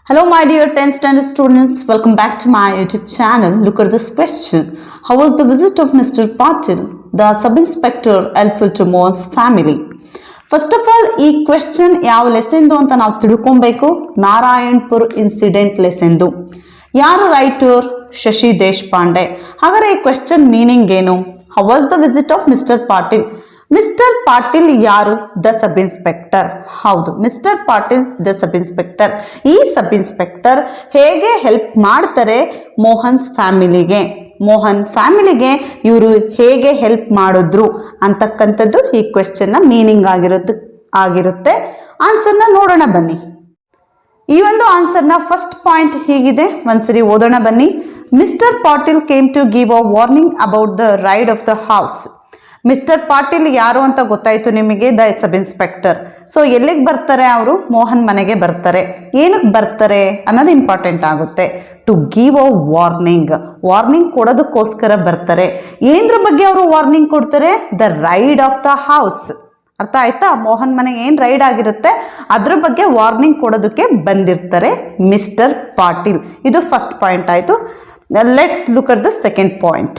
Hello my dear 10th standard students, welcome back to my YouTube channel. Look at this question. How was the visit of Mr. Patil, the sub-inspector, helpful to Mohan's family? First of all, ಈ question ಯಾವ ಲೆಸನ್ದು ಅಂತ ನಾವು ತಿಳ್ಕೊಬೇಕು. Narayanpur incident ಲೆಸನ್ದು. ಯಾರು writer? Shashi Deshpande. ಹಾಗಾದ್ರೆ ಈ ಕ್ವೆಶ್ಚನ್ ಮೀನಿಂಗ್ ಏನು? How was the visit of Mr. Patil? Mister Patil ಯಾರು? The sub inspector. ಹೌದು, mister Patil the sub inspector. ಈ ಸಬ್ ಇನ್ಸ್ಪೆಕ್ಟರ್ ಹೇಗೆ ಹೆಲ್ಪ್ ಮಾಡ್ತಾರೆ ಮೋಹನ್ಸ್ ಫ್ಯಾಮಿಲಿಗೆ, ಮೋಹನ್ ಫ್ಯಾಮಿಲಿಗೆ ಇವರು ಹೇಗೆ ಹೆಲ್ಪ್ ಮಾಡಿದ್ರು ಅಂತಕ್ಕಂಥದ್ದು ಈ ಕ್ವೆಶ್ಚನ್ನ ಮೀನಿಂಗ್ ಆಗಿರುತ್ತೆ. ಆನ್ಸರ್ನ ನೋಡೋಣ ಬನ್ನಿ. ಈ ಒಂದು ಆನ್ಸರ್ನ ಫಸ್ಟ್ ಪಾಯಿಂಟ್ ಹೀಗಿದೆ, ಒಂದ್ಸರಿ ಓದೋಣ ಬನ್ನಿ. Mister Patil came to give a warning about the raid of the house. Mister Patil ಯಾರು ಅಂತ ಗೊತ್ತಾಯ್ತು ನಿಮಗೆ, ದ ಸಬ್ ಇನ್ಸ್ಪೆಕ್ಟರ್. ಸೊ ಎಲ್ಲಿಗೆ ಬರ್ತಾರೆ ಅವರು? ಮೋಹನ್ ಮನೆಗೆ ಬರ್ತಾರೆ. ಏನಕ್ಕೆ ಬರ್ತಾರೆ ಅನ್ನೋದು ಇಂಪಾರ್ಟೆಂಟ್ ಆಗುತ್ತೆ. To give a warning, warning ಕೊಡೋದಕ್ಕೋಸ್ಕರ ಬರ್ತಾರೆ. ಏನರ ಬಗ್ಗೆ ಅವರು ವಾರ್ನಿಂಗ್ ಕೊಡ್ತಾರೆ? The raid of the house. ಅರ್ಥ ಆಯ್ತಾ? ಮೋಹನ್ ಮನೆಗೆ ಏನು ರೈಡ್ ಆಗಿರುತ್ತೆ ಅದ್ರ ಬಗ್ಗೆ ವಾರ್ನಿಂಗ್ ಕೊಡೋದಕ್ಕೆ ಬಂದಿರ್ತಾರೆ ಮಿಸ್ಟರ್ ಪಾಟೀಲ್. ಇದು ಫಸ್ಟ್ ಪಾಯಿಂಟ್ ಆಯ್ತು. Let's look at the second point.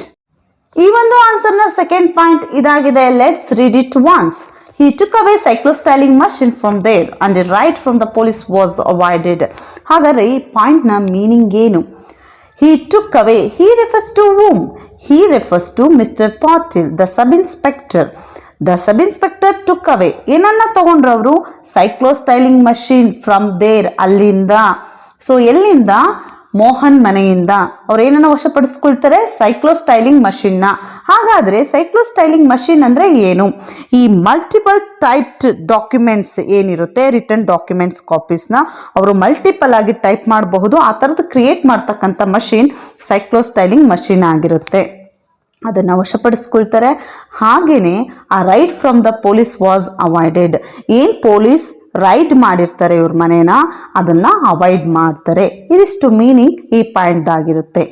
ಈ ಒಂದು ಆನ್ಸರ್ನ ಸೆಕೆಂಡ್ ಪಾಯಿಂಟ್ ಇದಾಗಿದೆ. Let's read it once. He took away cyclostailing machine from there and the right from the police was avoided. ಹಾಗಾದ್ರೆ ಈ point ನ meaning ಏನು? He took away, he refers to whom? He refers to Mr. Patil, the sub-inspector. The sub-inspector took away. ಏನನ್ನ ತಗೊಂಡ್ರು ಅವರು? cyclostailing machine from there, ಅಲ್ಲಿಂದ. So ಎಲ್ಲಿಂದ? ಮೋಹನ್ ಮನೆಯಿಂದ ಅವ್ರು ಏನನ್ನ ವಶಪಡಿಸ್ಕೊಳ್ತಾರೆ? ಸೈಕ್ಲೋಸ್ಟೈಲಿಂಗ್ ಮಷಿನ್ನ. ಹಾಗಾದ್ರೆ ಸೈಕ್ಲೋಸ್ಟೈಲಿಂಗ್ ಮಷಿನ್ ಅಂದ್ರೆ ಏನು? ಈ ಮಲ್ಟಿಪಲ್ ಟೈಪ್ಡ್ ಡಾಕ್ಯುಮೆಂಟ್ಸ್ ಏನಿರುತ್ತೆ, ರಿಟರ್ನ್ ಡಾಕ್ಯುಮೆಂಟ್ಸ್ ಕಾಪೀಸ್ನ ಅವರು ಮಲ್ಟಿಪಲ್ ಆಗಿ ಟೈಪ್ ಮಾಡಬಹುದು. ಆ ಥರದ್ದು ಕ್ರಿಯೇಟ್ ಮಾಡ್ತಕ್ಕಂಥ ಮಷಿನ್ ಸೈಕ್ಲೋಸ್ಟೈಲಿಂಗ್ ಮಷಿನ್ ಆಗಿರುತ್ತೆ. ಅದನ್ನು ವಶಪಡಿಸ್ಕೊಳ್ತಾರೆ. ಹಾಗೇನೆ ಆ raid from the police was avoided. ಏನು ಪೊಲೀಸ್ ರೈಡ್ ಮಾಡಿರ್ತಾರೆ ಇವ್ರ ಮನೇನ, ಅದನ್ನ ಅವಾಯ್ಡ್ ಮಾಡ್ತಾರೆ. ಇದಿಷ್ಟು ಮೀನಿಂಗ್ ಈ ಪಾಯಿಂಟ್ ಆಗಿರುತ್ತೆ.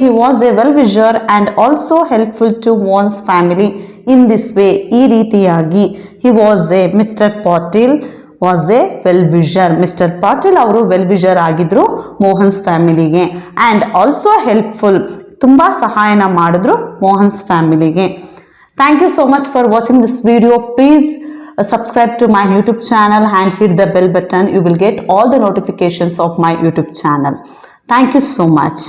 He was a well wisher and also helpful to Mohan's family in this way. ಈ ರೀತಿಯಾಗಿ he was a mister Patil was a well wisher. Mister Patil ಅವರು ವೆಲ್ ವಿಷರ್ ಆಗಿದ್ರು ಮೋಹನ್ಸ್ ಫ್ಯಾಮಿಲಿಗೆ. ಅಂಡ್ ಆಲ್ಸೋ ಹೆಲ್ಪ್ಫುಲ್, ತುಂಬಾ ಸಹಾಯನ ಮಾಡಿದ್ರು ಮೋಹನ್ಸ್ ಫ್ಯಾಮಿಲಿಗೆ. Thank you so much for watching this video. Please subscribe to my YouTube channel and hit the bell button. You will get all the notifications of my YouTube channel. Thank you so much.